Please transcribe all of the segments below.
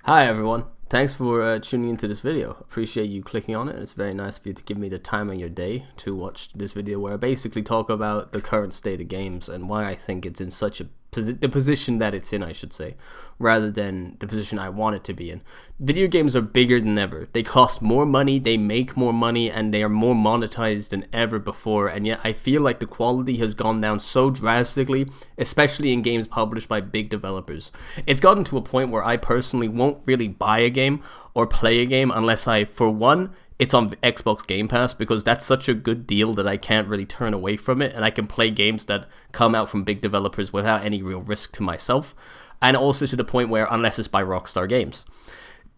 Hi everyone. Thanks for tuning into this video. Appreciate you clicking on it. It's very nice of you to give me the time of your day to watch this video where I basically talk about the current state of games and why I think it's in such a the position that it's in, I should say, rather than the position I want it to be in. Video games are bigger than ever. They cost more money, they make more money, and they are more monetized than ever before, and yet I feel like the quality has gone down so drastically, especially in games published by big developers. It's gotten to a point where I personally won't really buy a game or play a game unless for one, it's on Xbox Game Pass, because that's such a good deal that I can't really turn away from it, and I can play games that come out from big developers without any real risk to myself, and also to the point where, unless it's by Rockstar Games.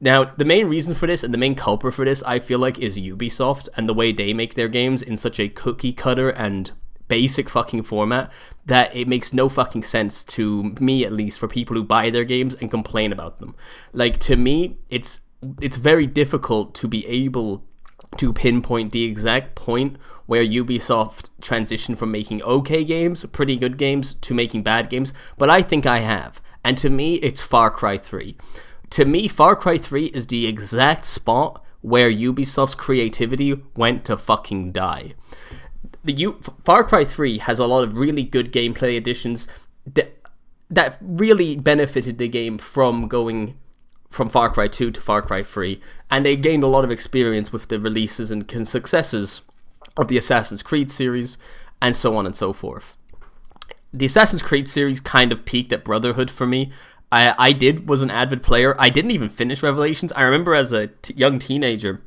Now, the main reason for this, and the main culprit for this, I feel like, is Ubisoft, and the way they make their games in such a cookie cutter and basic fucking format that it makes no fucking sense, to me at least, for people who buy their games and complain about them. Like, to me, it's very difficult to be able to pinpoint the exact point where Ubisoft transitioned from making okay games, pretty good games, to making bad games, but I think I have. And to me, it's Far Cry 3. To me, Far Cry 3 is the exact spot where Ubisoft's creativity went to fucking die. Far Cry 3 has a lot of really good gameplay additions that really benefited the game from going from Far Cry 2 to Far Cry 3, and they gained a lot of experience with the releases and successes of the Assassin's Creed series, and so on and so forth. The Assassin's Creed series kind of peaked at Brotherhood for me. I was an avid player. I didn't even finish Revelations. I remember as a young teenager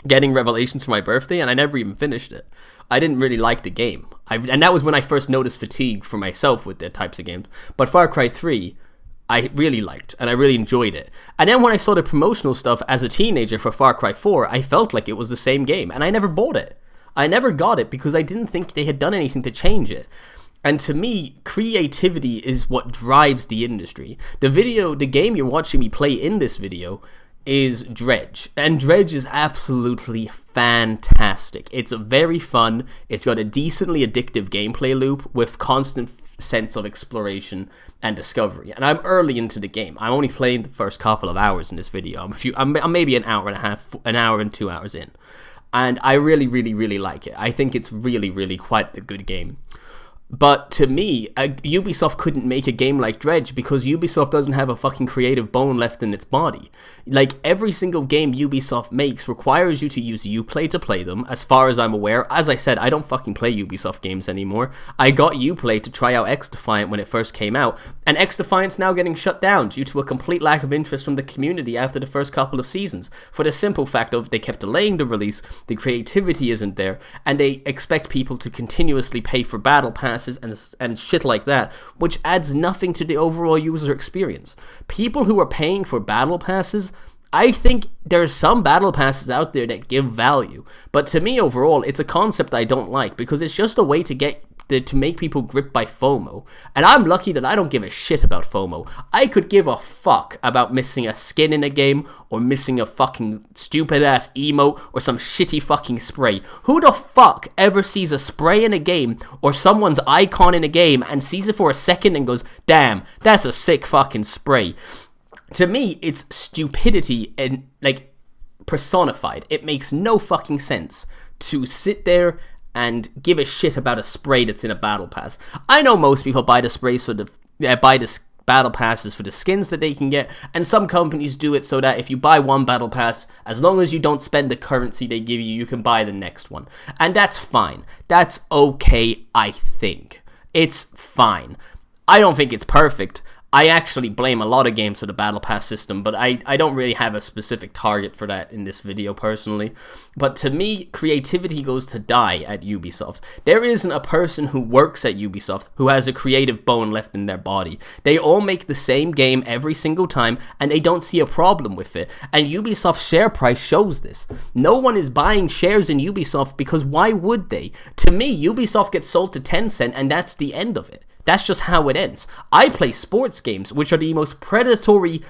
getting Revelations for my birthday, and I never even finished it. I didn't really like the game. And that was when I first noticed fatigue for myself with the types of games. But Far Cry 3, I really liked, and I really enjoyed it. And then when I saw the promotional stuff as a teenager for Far Cry 4, I felt like it was the same game, and I never bought it. I never got it because I didn't think they had done anything to change it. And to me, creativity is what drives the industry. The game you're watching me play in this video is Dredge, and Dredge is absolutely fantastic. It's very fun. It's got a decently addictive gameplay loop with constant sense of exploration and discovery. And I'm early into the game. I'm only playing the first couple of hours in this video. I'm maybe an hour and a half, an hour and 2 hours in, and I really, really, really like it. I think it's really, really quite a good game. But to me, Ubisoft couldn't make a game like Dredge because Ubisoft doesn't have a fucking creative bone left in its body. Like, every single game Ubisoft makes requires you to use Uplay to play them, as far as I'm aware. As I said, I don't fucking play Ubisoft games anymore. I got Uplay to try out XDefiant when it first came out, and XDefiant's now getting shut down due to a complete lack of interest from the community after the first couple of seasons, for the simple fact of they kept delaying the release, the creativity isn't there, and they expect people to continuously pay for battle passes and shit like that, which adds nothing to the overall user experience. People who are paying for battle passes, I think there's some battle passes out there that give value, but to me overall, it's a concept I don't like because it's just a way to make people grip by FOMO, and I'm lucky that I don't give a shit about FOMO. I could give a fuck about missing a skin in a game, or missing a fucking stupid ass emote, or some shitty fucking spray. Who the fuck ever sees a spray in a game, or someone's icon in a game, and sees it for a second and goes, damn, that's a sick fucking spray? To me, it's stupidity and, like, personified. It makes no fucking sense to sit there and give a shit about a spray that's in a battle pass. I know most people buy the sprays buy the battle passes for the skins that they can get, and some companies do it so that if you buy one battle pass, as long as you don't spend the currency they give you, you can buy the next one. And that's fine. That's okay, I think. It's fine. I don't think it's perfect. I actually blame a lot of games for the Battle Pass system, but I don't really have a specific target for that in this video personally. But to me, creativity goes to die at Ubisoft. There isn't a person who works at Ubisoft who has a creative bone left in their body. They all make the same game every single time, and they don't see a problem with it. And Ubisoft's share price shows this. No one is buying shares in Ubisoft because why would they? To me, Ubisoft gets sold to Tencent, and that's the end of it. That's just how it ends. I play sports games, which are the most predatory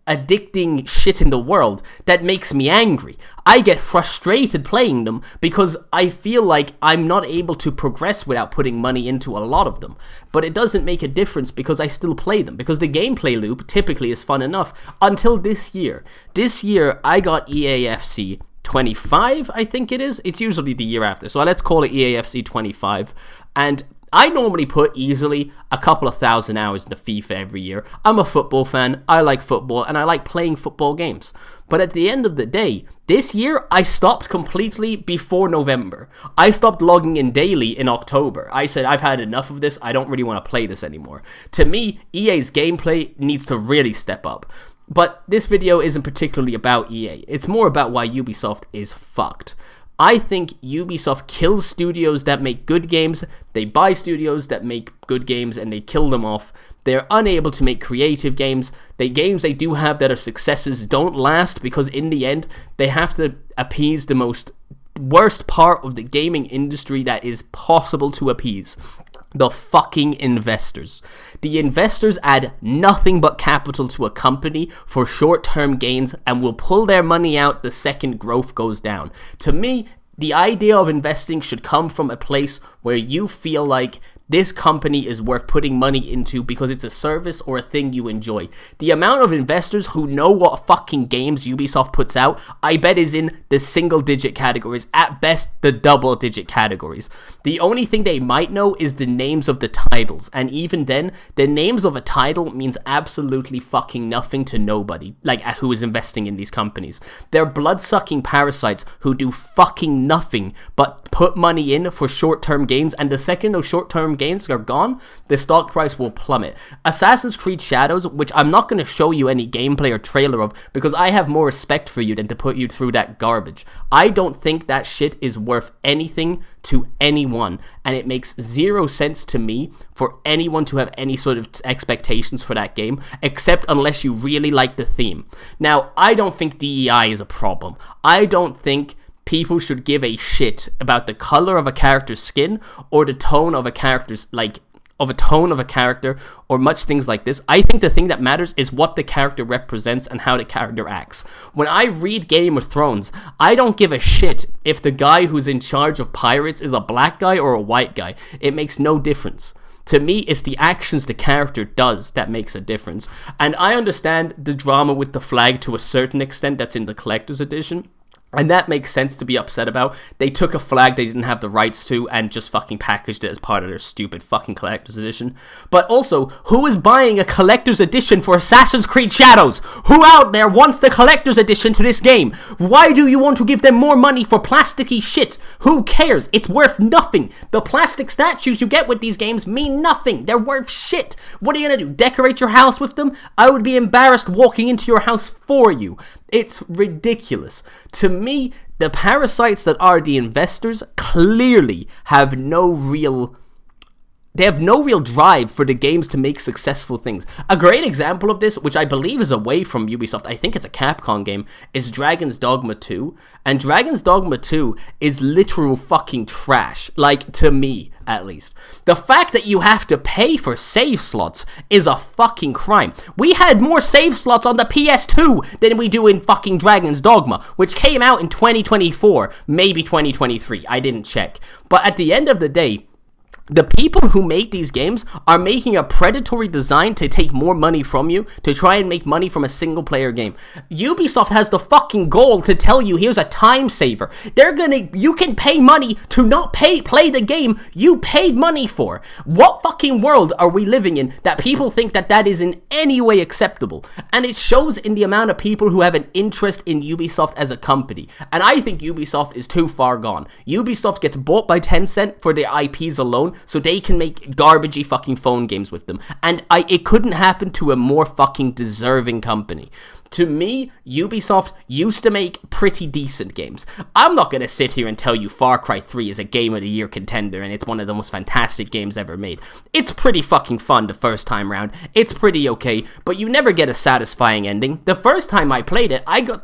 addicting shit in the world that makes me angry. I get frustrated playing them because I feel like I'm not able to progress without putting money into a lot of them. But it doesn't make a difference because I still play them, because the gameplay loop typically is fun enough until this year. This year, I got EAFC 25, I think it is. It's usually the year after, so let's call it EAFC 25. And I normally put easily a couple of thousand hours into FIFA every year. I'm a football fan, I like football, and I like playing football games. But at the end of the day, this year, I stopped completely before November. I stopped logging in daily in October. I said, I've had enough of this, I don't really want to play this anymore. To me, EA's gameplay needs to really step up. But this video isn't particularly about EA. It's more about why Ubisoft is fucked. I think Ubisoft kills studios that make good games, they buy studios that make good games, and they kill them off. They're unable to make creative games. The games they do have that are successes don't last because in the end, they have to appease the most worst part of the gaming industry that is possible to appease. The fucking investors. The investors add nothing but capital to a company for short-term gains and will pull their money out the second growth goes down. To me, the idea of investing should come from a place where you feel like this company is worth putting money into because it's a service or a thing you enjoy. The amount of investors who know what fucking games Ubisoft puts out, I bet is in the single-digit categories, at best the double-digit categories. The only thing they might know is the names of the titles, and even then, the names of a title means absolutely fucking nothing to nobody, like who is investing in these companies. They're blood-sucking parasites who do fucking nothing but put money in for short-term gains, and the second those short-term gains are gone, the stock price will plummet. Assassin's Creed Shadows, which I'm not going to show you any gameplay or trailer of because I have more respect for you than to put you through that garbage. I don't think that shit is worth anything to anyone, and it makes zero sense to me for anyone to have any sort of expectations for that game, except unless you really like the theme. Now, I don't think DEI is a problem. I don't think people should give a shit about the color of a character's skin or the tone of a character's, character or much things like this. I think the thing that matters is what the character represents and how the character acts. When I read Game of Thrones, I don't give a shit if the guy who's in charge of pirates is a black guy or a white guy. It makes no difference. To me, it's the actions the character does that makes a difference. And I understand the drama with the flag to a certain extent that's in the collector's edition. And that makes sense to be upset about. They took a flag they didn't have the rights to and just fucking packaged it as part of their stupid fucking collector's edition. But also, who is buying a collector's edition for Assassin's Creed Shadows? Who out there wants the collector's edition to this game? Why do you want to give them more money for plasticky shit? Who cares? It's worth nothing. The plastic statues you get with these games mean nothing. They're worth shit. What are you gonna do? Decorate your house with them? I would be embarrassed walking into your house for you. It's ridiculous. To me, the parasites that are the investors clearly have no real drive for the games to make successful things. A great example of this, which I believe is away from Ubisoft, I think it's a Capcom game, is Dragon's Dogma 2. And Dragon's Dogma 2 is literal fucking trash, like, to me, at least. The fact that you have to pay for save slots is a fucking crime. We had more save slots on the PS2 than we do in fucking Dragon's Dogma, which came out in 2024, maybe 2023, I didn't check. But at the end of the day, the people who make these games are making a predatory design to take more money from you, to try and make money from a single player game. Ubisoft has the fucking goal to tell you, here's a time saver. You can pay money to not play the game you paid money for. What fucking world are we living in that people think that is in any way acceptable? And it shows in the amount of people who have an interest in Ubisoft as a company. And I think Ubisoft is too far gone. Ubisoft gets bought by Tencent for their IPs alone, so they can make garbagey fucking phone games with them. And it couldn't happen to a more fucking deserving company. To me, Ubisoft used to make pretty decent games. I'm not going to sit here and tell you Far Cry 3 is a Game of the Year contender and it's one of the most fantastic games ever made. It's pretty fucking fun the first time round. It's pretty okay, but you never get a satisfying ending. The first time I played it, I got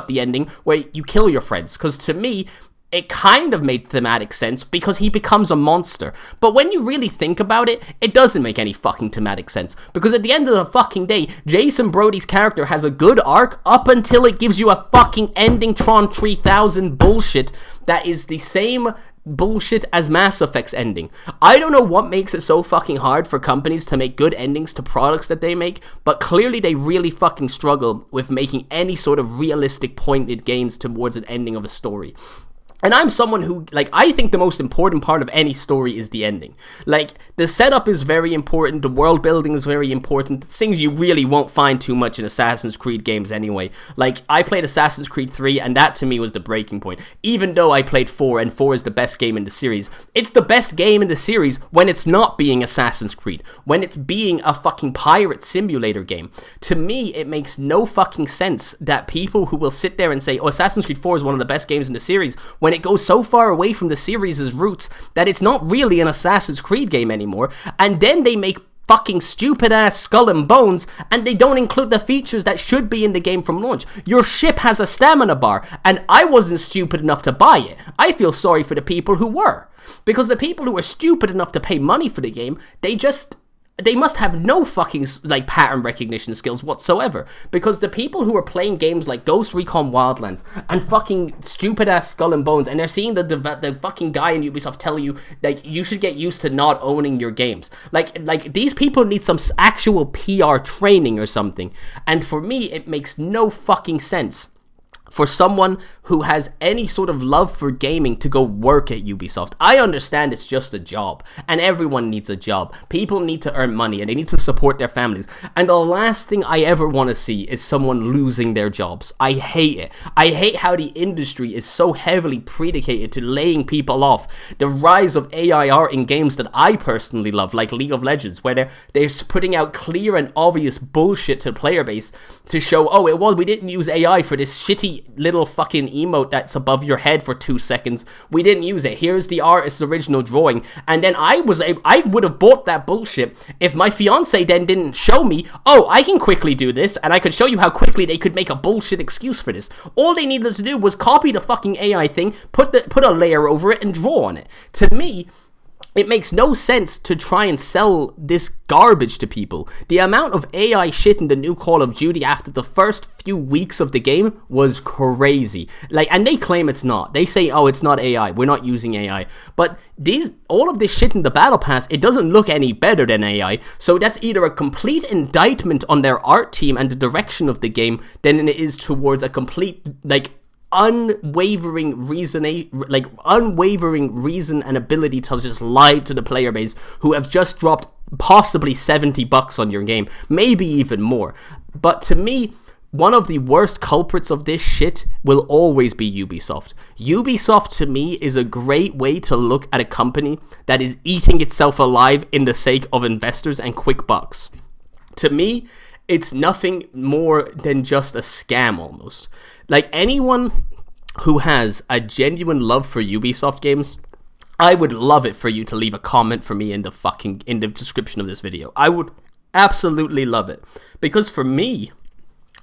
the ending where you kill your friends, because to me, it kind of made thematic sense because he becomes a monster. But when you really think about it, it doesn't make any fucking thematic sense. Because at the end of the fucking day, Jason Brody's character has a good arc up until it gives you a fucking ending Tron 3000 bullshit that is the same bullshit as Mass Effect's ending. I don't know what makes it so fucking hard for companies to make good endings to products that they make, but clearly they really fucking struggle with making any sort of realistic pointed gains towards an ending of a story. And I'm someone who, like, I think the most important part of any story is the ending. Like, the setup is very important, the world building is very important, things you really won't find too much in Assassin's Creed games anyway. Like, I played Assassin's Creed 3, and that to me was the breaking point. Even though I played 4, and 4 is the best game in the series, it's the best game in the series when it's not being Assassin's Creed, when it's being a fucking pirate simulator game. To me, it makes no fucking sense that people who will sit there and say, oh, Assassin's Creed 4 is one of the best games in the series, when it goes so far away from the series' roots that it's not really an Assassin's Creed game anymore, and then they make fucking stupid ass Skull and Bones and they don't include the features that should be in the game from launch. Your ship has a stamina bar, and I wasn't stupid enough to buy it. I feel sorry for the people who were, because the people who were stupid enough to pay money for the game, they must have no fucking, like, pattern recognition skills whatsoever. Because the people who are playing games like Ghost Recon Wildlands and fucking stupid-ass Skull and Bones, and they're seeing the fucking guy in Ubisoft tell you, like, you should get used to not owning your games. Like these people need some actual PR training or something. And for me, it makes no fucking sense for someone who has any sort of love for gaming to go work at Ubisoft. I understand it's just a job, and everyone needs a job. People need to earn money, and they need to support their families. And the last thing I ever want to see is someone losing their jobs. I hate it. I hate how the industry is so heavily predicated to laying people off. The rise of AIR in games that I personally love, like League of Legends, where they're putting out clear and obvious bullshit to the player base to show, oh, we didn't use AI for this shitty little fucking emote that's above your head for 2 seconds. We didn't use it. Here's the artist's original drawing. And then I would have bought that bullshit if my fiance then didn't show me, oh, I can quickly do this, and I could show you how quickly they could make a bullshit excuse for this. All they needed to do was copy the fucking AI thing, put a layer over it, and draw on it. To me, it makes no sense to try and sell this garbage to people. The amount of AI shit in the new Call of Duty after the first few weeks of the game was crazy. Like, and they claim it's not. They say, oh, it's not AI. We're not using AI. But all of this shit in the Battle Pass, it doesn't look any better than AI. So that's either a complete indictment on their art team and the direction of the game than it is towards a complete, like, unwavering reason and ability to just lie to the player base who have just dropped possibly $70 on your game, maybe even more. But to me, one of the worst culprits of this shit will always be Ubisoft. Ubisoft, to me, is a great way to look at a company that is eating itself alive in the sake of investors and quick bucks. To me, it's nothing more than just a scam almost. Like, anyone who has a genuine love for Ubisoft games, I would love it for you to leave a comment for me in the description of this video. I would absolutely love it. Because for me,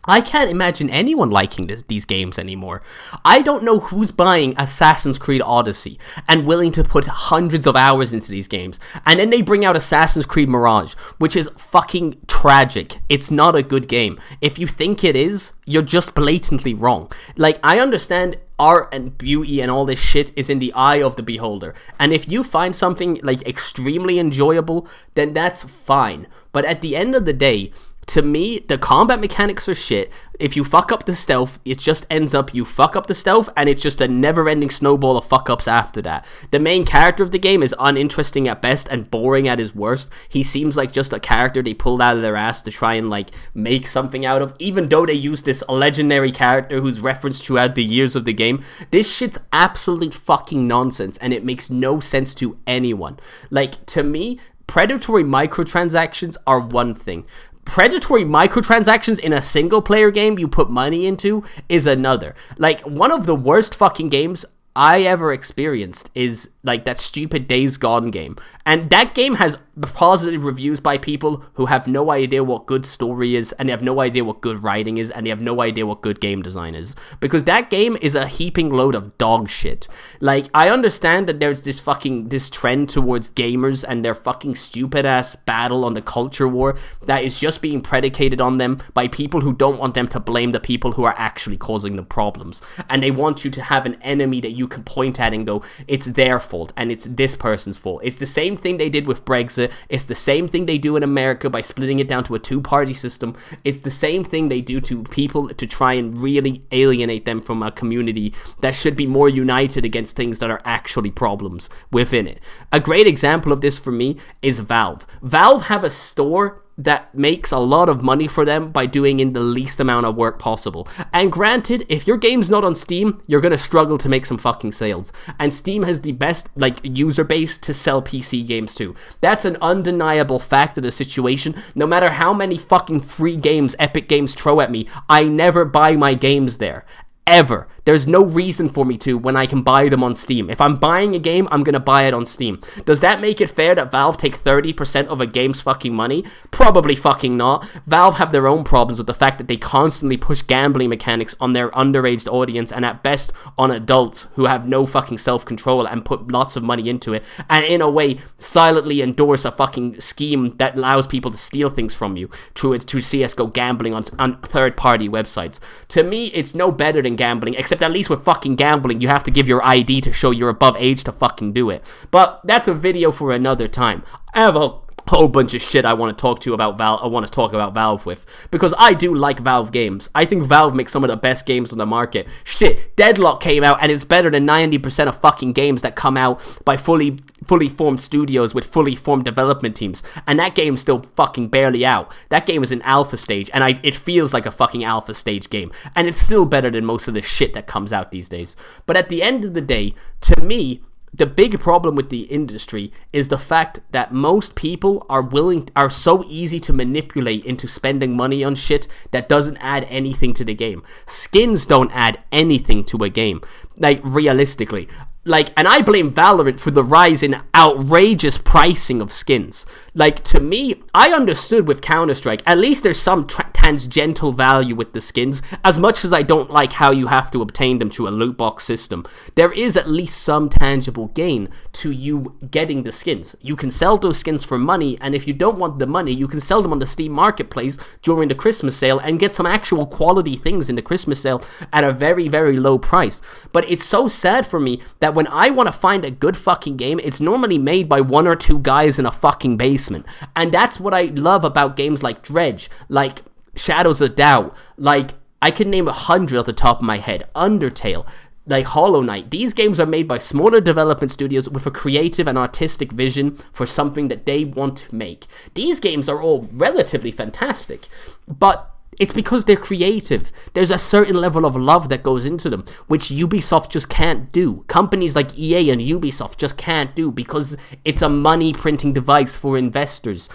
I can't imagine anyone liking these games anymore. I don't know who's buying Assassin's Creed Odyssey and willing to put hundreds of hours into these games. And then they bring out Assassin's Creed Mirage, which is fucking tragic. It's not a good game. If you think it is, you're just blatantly wrong. Like, I understand art and beauty and all this shit is in the eye of the beholder. And if you find something, like, extremely enjoyable, then that's fine. But at the end of the day, to me, the combat mechanics are shit. If you fuck up the stealth, it just ends up you fuck up the stealth, and it's just a never-ending snowball of fuck-ups after that. The main character of the game is uninteresting at best and boring at his worst. He seems like just a character they pulled out of their ass to try and, like, make something out of, even though they use this legendary character who's referenced throughout the years of the game. This shit's absolute fucking nonsense, and it makes no sense to anyone. Like, to me, predatory microtransactions are one thing. Predatory microtransactions in a single player game you put money into is another. Like, one of the worst fucking games I ever experienced is like that stupid Days Gone game. And that game has positive reviews by people who have no idea what good story is, and they have no idea what good writing is, and they have no idea what good game design is. Because that game is a heaping load of dog shit. Like, I understand that there's this trend towards gamers and their fucking stupid ass battle on the culture war that is just being predicated on them by people who don't want them to blame the people who are actually causing the problems. And they want you to have an enemy that you can point at and go, it's their fault and it's this person's fault. It's the same thing they did with Brexit. It's the same thing they do in America by splitting it down to a two-party system. It's the same thing they do to people to try and really alienate them from a community that should be more united against things that are actually problems within it. A great example of this for me is Valve. Valve have a store that makes a lot of money for them by doing in the least amount of work possible. And granted, if your game's not on Steam, you're gonna struggle to make some fucking sales. And Steam has the best, like, user base to sell PC games to. That's an undeniable fact of the situation. No matter how many fucking free games Epic Games throw at me, I never buy my games there. Ever. There's no reason for me to when I can buy them on Steam. If I'm buying a game, I'm gonna buy it on Steam. Does that make it fair that Valve take 30% of a game's fucking money? Probably fucking not. Valve have their own problems with the fact that they constantly push gambling mechanics on their underage audience, and at best on adults who have no fucking self-control and put lots of money into it, and in a way silently endorse a fucking scheme that allows people to steal things from you through CSGO gambling on third-party websites. To me, it's no better than gambling, except at least with fucking gambling you have to give your ID to show you're above age to fucking do it. But that's a video for another time. I have a whole bunch of shit I want to talk to you about Valve. I want to talk about Valve with, because I do like Valve games. I think Valve makes some of the best games on the market. Shit, Deadlock came out and it's better than 90% of fucking games that come out by fully formed studios with fully formed development teams, and that game's still fucking barely out. That game is in alpha stage, and it feels like a fucking alpha stage game, and it's still better than most of the shit that comes out these days. But at the end of the day, to me, the big problem with the industry is the fact that most people are so easy to manipulate into spending money on shit that doesn't add anything to the game. Skins don't add anything to a game, like, realistically. Like, and I blame Valorant for the rise in outrageous pricing of skins. Like, to me, I understood with Counter-Strike, at least there's some tangential value with the skins, as much as I don't like how you have to obtain them through a loot box system. There is at least some tangible gain to you getting the skins. You can sell those skins for money, and if you don't want the money, you can sell them on the Steam Marketplace during the Christmas sale and get some actual quality things in the Christmas sale at a very, very low price. But it's so sad for me that when I want to find a good fucking game, it's normally made by one or two guys in a fucking basement. And that's what I love about games like Dredge, like Shadows of Doubt, like, I can name 100 off the top of my head, Undertale, like Hollow Knight. These games are made by smaller development studios with a creative and artistic vision for something that they want to make. These games are all relatively fantastic, but it's because they're creative. There's a certain level of love that goes into them, which Ubisoft just can't do. Companies like EA and Ubisoft just can't do because it's a money printing device for investors.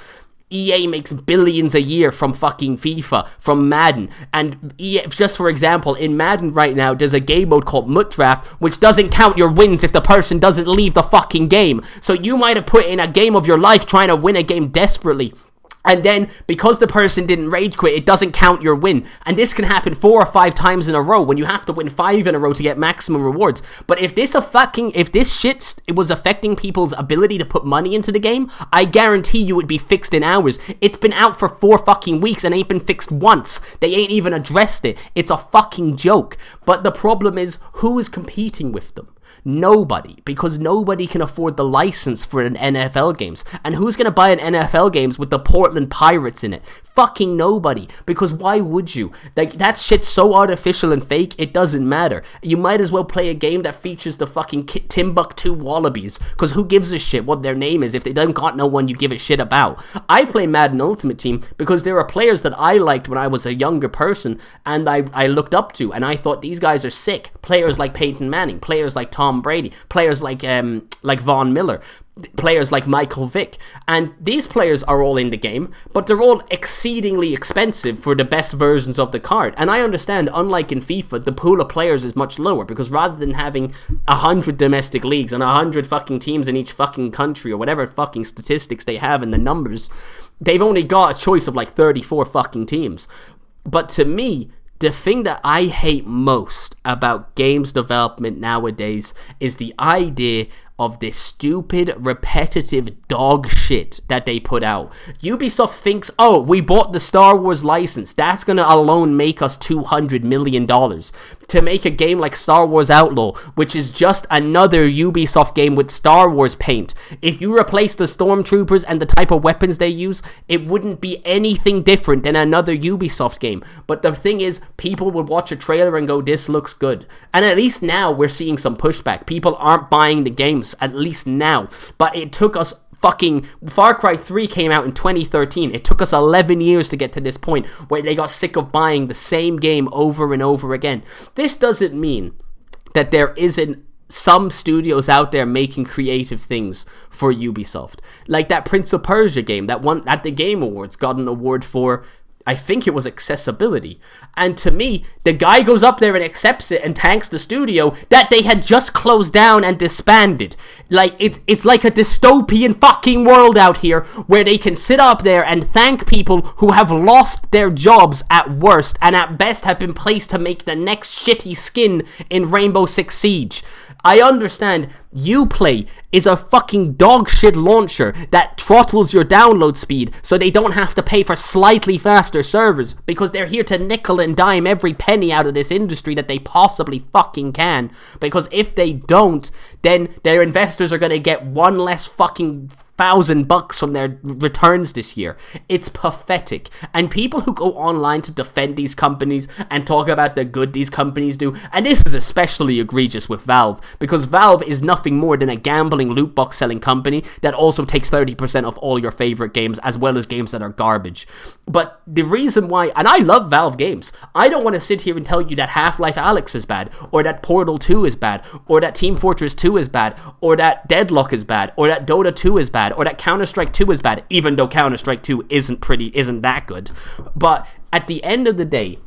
EA makes billions a year from fucking FIFA, from Madden, and EA, just for example, in Madden right now, there's a game mode called MUT Draft, which doesn't count your wins if the person doesn't leave the fucking game. So you might have put in a game of your life trying to win a game desperately, and then, because the person didn't rage quit, it doesn't count your win. And this can happen 4 or 5 times in a row when you have to win 5 in a row to get maximum rewards. But if this shit was affecting people's ability to put money into the game, I guarantee you it would be fixed in hours. It's been out for 4 fucking weeks and ain't been fixed once. They ain't even addressed it. It's a fucking joke. But the problem is, who is competing with them? Nobody, because nobody can afford the license for an NFL games. And who's gonna buy an NFL games with the Portland Pirates in it? Fucking nobody, because why would you? Like, that shit's so artificial and fake, it doesn't matter. You might as well play a game that features the fucking Timbuktu Wallabies, because who gives a shit what their name is if they don't got no one you give a shit about? I play Madden Ultimate Team because there are players that I liked when I was a younger person and I looked up to, and I thought these guys are sick. Players like Peyton Manning, players like Tom Tom Brady, players like Von Miller, players like Michael Vick. And these players are all in the game, but they're all exceedingly expensive for the best versions of the card. And I understand, unlike in FIFA, the pool of players is much lower, because rather than having 100 domestic leagues and 100 fucking teams in each fucking country, or whatever fucking statistics they have in the numbers, they've only got a choice of like 34 fucking teams. But to me, the thing that I hate most about games development nowadays is the idea of this stupid, repetitive dog shit that they put out. Ubisoft thinks, oh, we bought the Star Wars license. That's gonna alone make us $200 million to make a game like Star Wars Outlaw, which is just another Ubisoft game with Star Wars paint. If you replace the stormtroopers and the type of weapons they use, it wouldn't be anything different than another Ubisoft game. But the thing is, people would watch a trailer and go, this looks good. And at least now we're seeing some pushback. People aren't buying the games, at least now. But it took us fucking... Far Cry 3 came out in 2013. It took us 11 years to get to this point where they got sick of buying the same game over and over again. This doesn't mean that there isn't some studios out there making creative things for Ubisoft. Like that Prince of Persia game that won at the Game Awards, got an award for, I think it was accessibility. And to me, the guy goes up there and accepts it and thanks the studio that they had just closed down and disbanded. Like, it's like a dystopian fucking world out here where they can sit up there and thank people who have lost their jobs at worst and at best have been placed to make the next shitty skin in Rainbow Six Siege. I understand Uplay is a fucking dog shit launcher that throttles your download speed so they don't have to pay for slightly faster servers, because they're here to nickel and dime every penny out of this industry that they possibly fucking can. Because if they don't, then their investors are going to get one less fucking $1,000 from their returns this year. It's pathetic. And people who go online to defend these companies and talk about the good these companies do, and this is especially egregious with Valve, because Valve is nothing more than a gambling loot box selling company that also takes 30% of all your favorite games, as well as games that are garbage. But the reason why, and I love Valve games, I don't want to sit here and tell you that Half-Life Alyx is bad, or that Portal 2 is bad, or that Team Fortress 2 is bad, or that Deadlock is bad, or that Dota 2 is bad, or that Counter-Strike 2 is bad, even though Counter-Strike 2 isn't that good. But at the end of the day,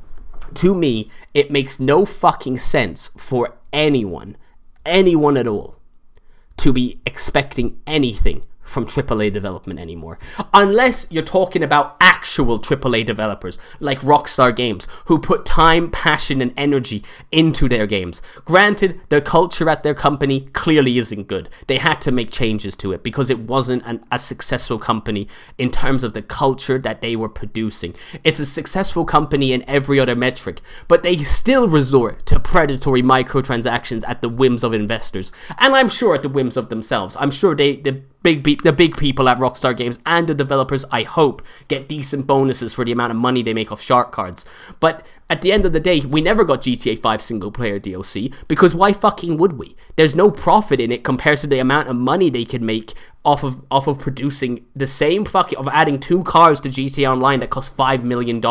to me, it makes no fucking sense for anyone at all, to be expecting anything from AAA development anymore. Unless you're talking about actual AAA developers like Rockstar Games, who put time, passion, and energy into their games. Granted, the culture at their company clearly isn't good. They had to make changes to it because it wasn't a successful company in terms of the culture that they were producing. It's a successful company in every other metric, but they still resort to predatory microtransactions at the whims of investors. And I'm sure at the whims of themselves. I'm sure the big people at Rockstar Games and the developers, I hope, get decent bonuses for the amount of money they make off shark cards. But at the end of the day, we never got GTA 5 single player DLC, because why fucking would we? There's no profit in it compared to the amount of money they could make off of producing the same fucking, of adding 2 cars to GTA Online that cost $5 million,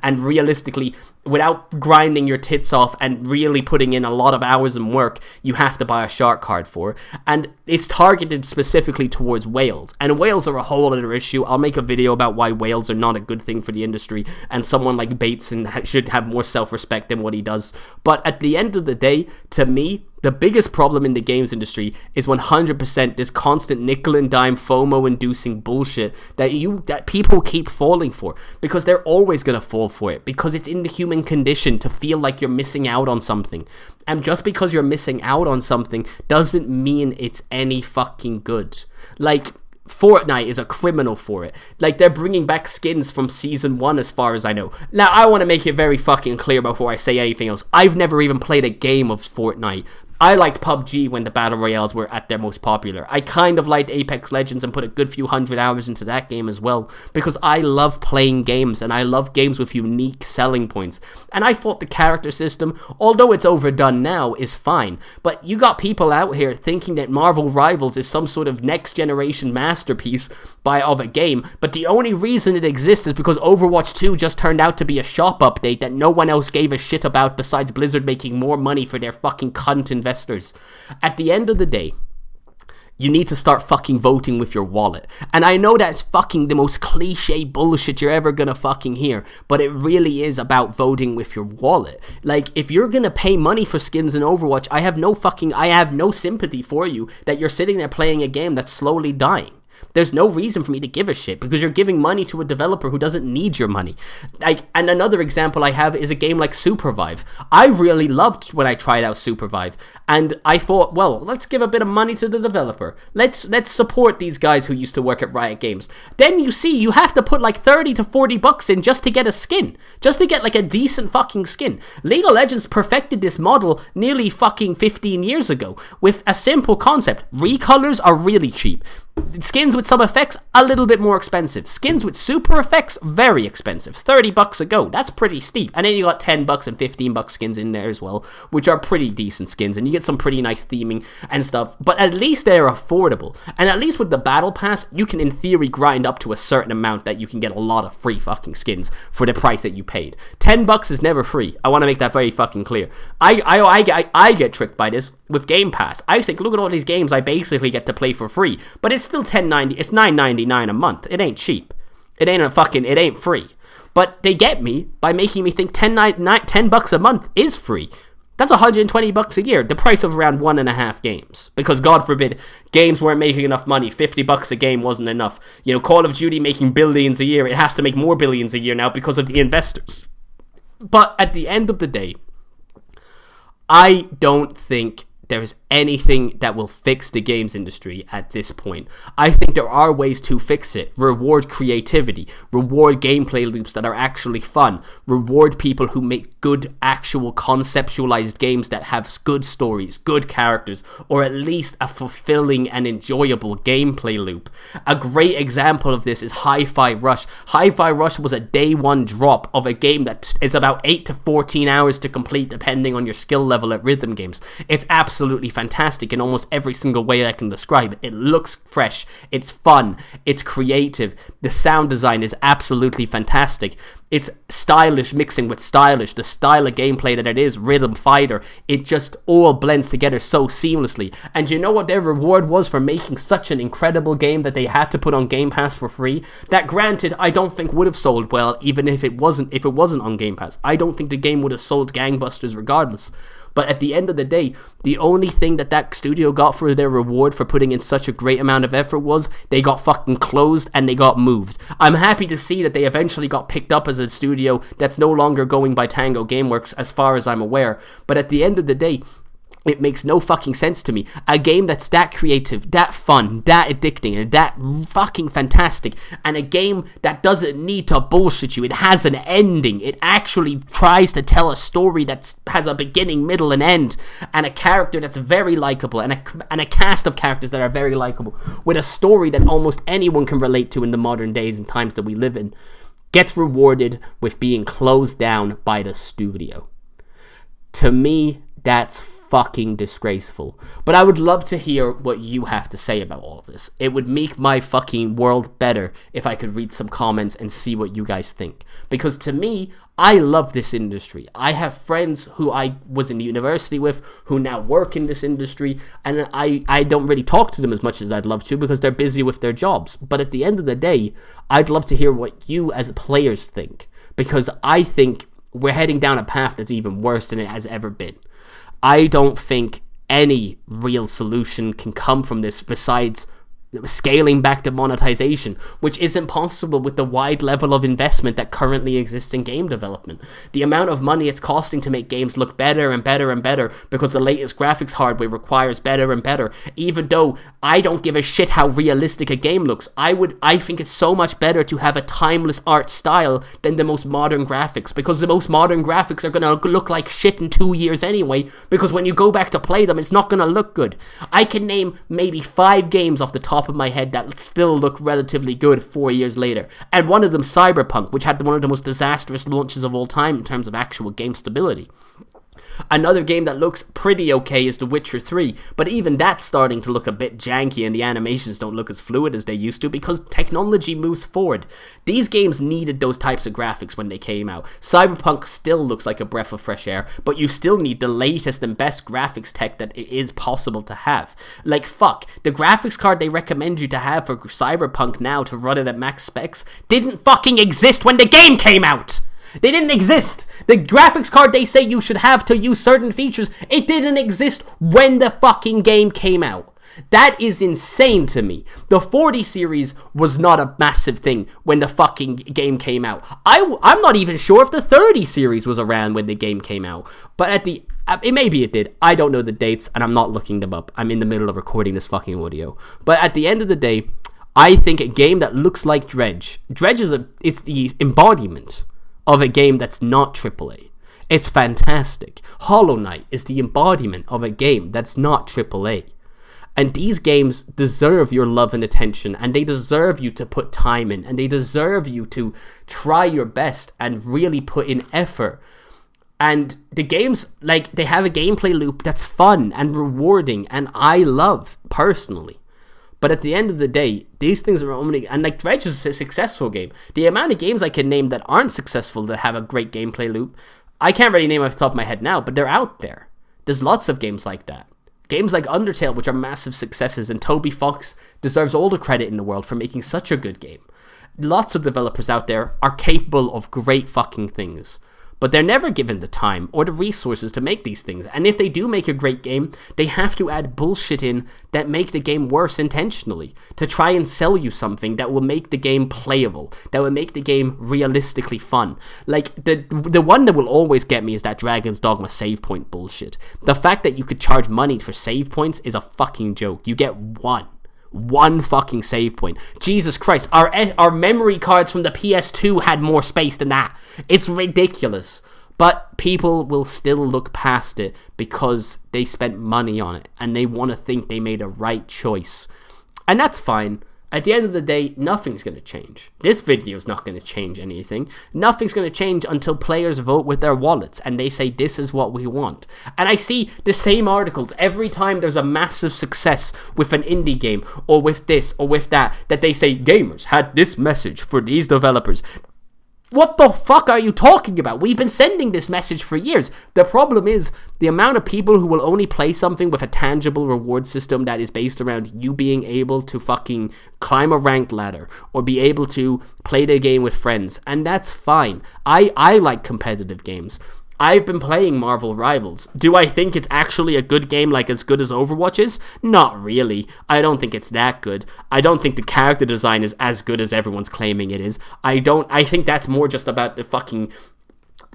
and realistically, without grinding your tits off and really putting in a lot of hours and work, you have to buy a shark card for. And it's targeted specifically towards whales, and whales are a whole other issue. I'll make a video about why whales are not a good thing for the industry, and someone like Bateson should have more self-respect than what he does. But at the end of the day, to me, the biggest problem in the games industry is 100% this constant nickel and dime FOMO-inducing bullshit that people keep falling for, because they're always gonna fall for it, because it's in the human condition to feel like you're missing out on something. And just because you're missing out on something doesn't mean it's any fucking good. Like, Fortnite is a criminal for it. Like, they're bringing back skins from Season 1 as far as I know. Now, I want to make it very fucking clear before I say anything else. I've never even played a game of Fortnite. I liked PUBG when the Battle Royales were at their most popular. I kind of liked Apex Legends and put a good few hundred hours into that game as well, because I love playing games, and I love games with unique selling points. And I thought the character system, although it's overdone now, is fine. But you got people out here thinking that Marvel Rivals is some sort of next generation masterpiece of a game, but the only reason it exists is because Overwatch 2 just turned out to be a shop update that no one else gave a shit about besides Blizzard making more money for their fucking cunt investment investors. At the end of the day, you need to start fucking voting with your wallet. And I know that's fucking the most cliche bullshit you're ever gonna fucking hear, but it really is about voting with your wallet. Like, if you're gonna pay money for skins in Overwatch, I have no sympathy for you that you're sitting there playing a game that's slowly dying. There's no reason for me to give a shit, because you're giving money to a developer who doesn't need your money. Like, and another example I have is a game like Supervive. I really loved when I tried out Supervive, and I thought, well, let's give a bit of money to the developer. Let's support these guys who used to work at Riot Games. Then you see you have to put like 30 to 40 bucks in just to get a skin, just to get like a decent fucking skin. League of Legends perfected this model nearly fucking 15 years ago with a simple concept. Recolors are really cheap. Skins with some effects, a little bit more expensive. Skins with super effects, very expensive. 30 bucks a go. That's pretty steep. And then you got 10 bucks and 15 bucks skins in there as well, which are pretty decent skins. And you get some pretty nice theming and stuff. But at least they're affordable. And at least with the Battle Pass, you can in theory grind up to a certain amount that you can get a lot of free fucking skins for the price that you paid. 10 bucks is never free. I want to make that very fucking clear. I get tricked by this with Game Pass. I think, look at all these games I basically get to play for free. But it's still $10.90. It's $9.99 a month. It ain't cheap. It ain't free. But they get me by making me think 10 bucks a month is free. That's 120 bucks a year, the price of around 1.5 games. Because God forbid, games weren't making enough money. 50 bucks a game wasn't enough. You know, Call of Duty making billions a year. It has to make more billions a year now because of the investors. But at the end of the day, I don't think there's anything that will fix the games industry at this point. I think there are ways to fix it. Reward creativity, reward gameplay loops that are actually fun, reward people who make good actual conceptualized games that have good stories, good characters, or at least a fulfilling and enjoyable gameplay loop. A great example of this is Hi-Fi Rush. Hi-Fi Rush was a day one drop of a game that is about 8 to 14 hours to complete depending on your skill level at rhythm games. It's absolutely fantastic in almost every single way I can describe it. It looks fresh, it's fun, it's creative, the sound design is absolutely fantastic, it's stylish mixing with stylish, the style of gameplay that it is, rhythm fighter, it just all blends together so seamlessly. And you know what their reward was for making such an incredible game that they had to put on Game Pass for free? That, granted, I don't think would have sold well even if it wasn't on Game Pass. I don't think the game would have sold gangbusters regardless. But at the end of the day, the only thing that studio got for their reward for putting in such a great amount of effort was they got fucking closed and they got moved. I'm happy to see that they eventually got picked up as a studio that's no longer going by Tango Gameworks as far as I'm aware. But at the end of the day, it makes no fucking sense to me. A game that's that creative, that fun, that addicting, and that fucking fantastic, and a game that doesn't need to bullshit you. It has an ending. It actually tries to tell a story that has a beginning, middle, and end, and a character that's very likable, and a cast of characters that are very likable, with a story that almost anyone can relate to in the modern days and times that we live in, gets rewarded with being closed down by the studio. To me, that's fucking disgraceful. But I would love to hear what you have to say about all of this. It would make my fucking world better if I could read some comments and see what you guys think. Because to me, I love this industry. I have friends who I was in university with who now work in this industry, and I don't really talk to them as much as I'd love to because they're busy with their jobs. But at the end of the day, I'd love to hear what you as players think, because I think we're heading down a path that's even worse than it has ever been. I don't think any real solution can come from this besides scaling back the monetization, which isn't possible with the wide level of investment that currently exists in game development. The amount of money it's costing to make games look better and better and better because the latest graphics hardware requires better and better, even though I don't give a shit how realistic a game looks. I think it's so much better to have a timeless art style than the most modern graphics, because the most modern graphics are going to look like shit in 2 years anyway, because when you go back to play them, it's not going to look good. I can name maybe 5 games off the top of my head that still look relatively good 4 years later, and one of them Cyberpunk, which had one of the most disastrous launches of all time in terms of actual game stability. Another game that looks pretty okay is The Witcher 3, but even that's starting to look a bit janky and the animations don't look as fluid as they used to because technology moves forward. These games needed those types of graphics when they came out. Cyberpunk still looks like a breath of fresh air, but you still need the latest and best graphics tech that it is possible to have. Like, fuck, the graphics card they recommend you to have for Cyberpunk now to run it at max specs didn't fucking exist when the game came out! They didn't exist. The graphics card they say you should have to use certain features, it didn't exist when the fucking game came out. That is insane to me. The 40 series was not a massive thing when the fucking game came out. I'm not even sure if the 30 series was around when the game came out. But maybe it did. I don't know the dates and I'm not looking them up. I'm in the middle of recording this fucking audio. But at the end of the day, I think a game that looks like Dredge is the embodiment of a game that's not AAA. It's fantastic. Hollow Knight is the embodiment of a game that's not AAA. And these games deserve your love and attention, and they deserve you to put time in, and they deserve you to try your best and really put in effort. And the games, like, they have a gameplay loop that's fun and rewarding, and I love, personally. But at the end of the day, these things are only... And like, Dredge is a successful game. The amount of games I can name that aren't successful that have a great gameplay loop, I can't really name off the top of my head now, but they're out there. There's lots of games like that. Games like Undertale, which are massive successes, and Toby Fox deserves all the credit in the world for making such a good game. Lots of developers out there are capable of great fucking things. But they're never given the time or the resources to make these things. And if they do make a great game, they have to add bullshit in that make the game worse intentionally to try and sell you something that will make the game playable, that will make the game realistically fun. Like, the one that will always get me is that Dragon's Dogma save point bullshit. The fact that you could charge money for save points is a fucking joke. You get one fucking save point. Jesus Christ, our memory cards from the PS2 had more space than that. It's ridiculous. But people will still look past it because they spent money on it and they want to think they made a right choice. And that's fine. At the end of the day, nothing's going to change. This video is not going to change anything. Nothing's going to change until players vote with their wallets and they say, this is what we want. And I see the same articles every time there's a massive success with an indie game or with this or with that they say, gamers had this message for these developers. What the fuck are you talking about? We've been sending this message for years. The problem is the amount of people who will only play something with a tangible reward system that is based around you being able to fucking climb a ranked ladder or be able to play the game with friends. And that's fine. I like competitive games. I've been playing Marvel Rivals. Do I think it's actually a good game, like as good as Overwatch is? Not really. I don't think it's that good. I don't think the character design is as good as everyone's claiming it is. I think that's more just about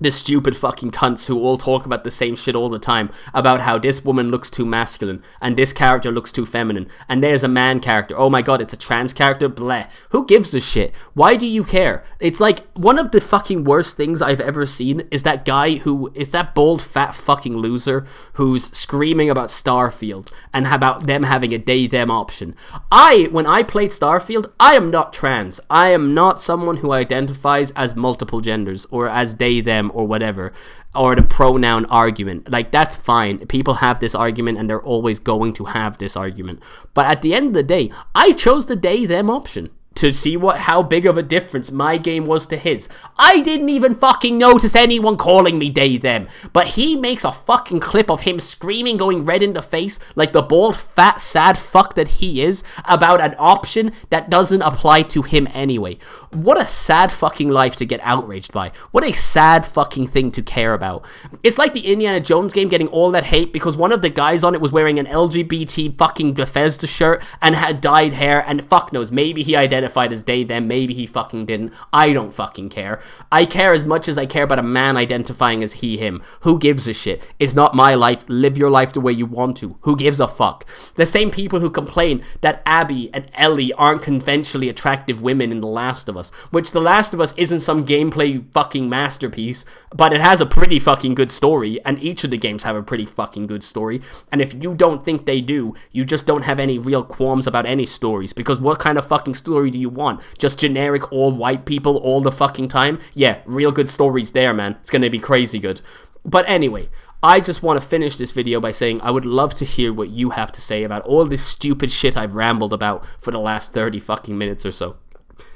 the stupid fucking cunts who all talk about the same shit all the time about how this woman looks too masculine and this character looks too feminine and there's a man character. Oh my god, it's a trans character? Bleh. Who gives a shit? Why do you care? It's like one of the fucking worst things I've ever seen is that guy who is that bald fat fucking loser who's screaming about Starfield and about them having a they-them option. When I played Starfield, I am not trans. I am not someone who identifies as multiple genders or as they-them or whatever, or the pronoun argument. Like, that's fine. People have this argument and they're always going to have this argument. But at the end of the day, I chose the they-them option to see how big of a difference my game was to his. I didn't even fucking notice anyone calling me they-them, but he makes a fucking clip of him screaming, going red in the face, like the bald, fat, sad fuck that he is, about an option that doesn't apply to him anyway. What a sad fucking life to get outraged by. What a sad fucking thing to care about. It's like the Indiana Jones game getting all that hate because one of the guys on it was wearing an LGBT fucking Bethesda shirt and had dyed hair, and fuck knows, maybe he identified as they, them, maybe he fucking didn't. I don't fucking care. I care as much as I care about a man identifying as he, him. Who gives a shit? It's not my life. Live your life the way you want to. Who gives a fuck? The same people who complain that Abby and Ellie aren't conventionally attractive women in The Last of Us, which The Last of Us isn't some gameplay fucking masterpiece, but it has a pretty fucking good story, and each of the games have a pretty fucking good story, and if you don't think they do, you just don't have any real qualms about any stories, because what kind of fucking story do you want? Just generic all white people all the fucking time? Yeah, real good stories there, man. It's gonna be crazy good. But anyway, I just want to finish this video by saying I would love to hear what you have to say about all this stupid shit I've rambled about for the last 30 fucking minutes or so.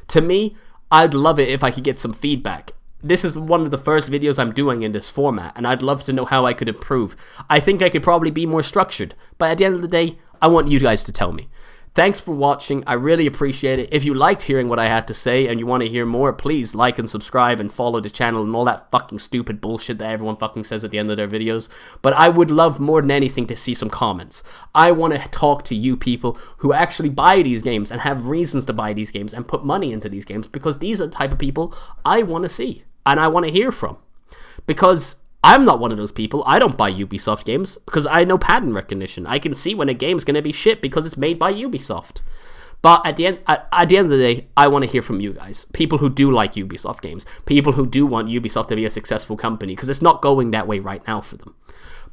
To me, I'd love it if I could get some feedback. This is one of the first videos I'm doing in this format, and I'd love to know how I could improve. I think I could probably be more structured, but at the end of the day, I want you guys to tell me. Thanks for watching. I really appreciate it. If you liked hearing what I had to say and you want to hear more, please like and subscribe and follow the channel and all that fucking stupid bullshit that everyone fucking says at the end of their videos. But I would love more than anything to see some comments. I want to talk to you people who actually buy these games and have reasons to buy these games and put money into these games, because these are the type of people I want to see and I want to hear from. Because I'm not one of those people. I don't buy Ubisoft games because I know pattern recognition. I can see when a game's going to be shit because it's made by Ubisoft. But at the end of the day, I want to hear from you guys. People who do like Ubisoft games. People who do want Ubisoft to be a successful company, because it's not going that way right now for them.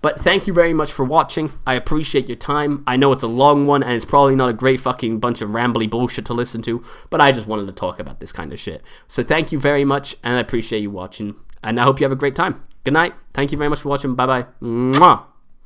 But thank you very much for watching. I appreciate your time. I know it's a long one and it's probably not a great fucking bunch of rambly bullshit to listen to, but I just wanted to talk about this kind of shit. So thank you very much, and I appreciate you watching, and I hope you have a great time. Good night. Thank you very much for watching. Bye-bye. Mwah.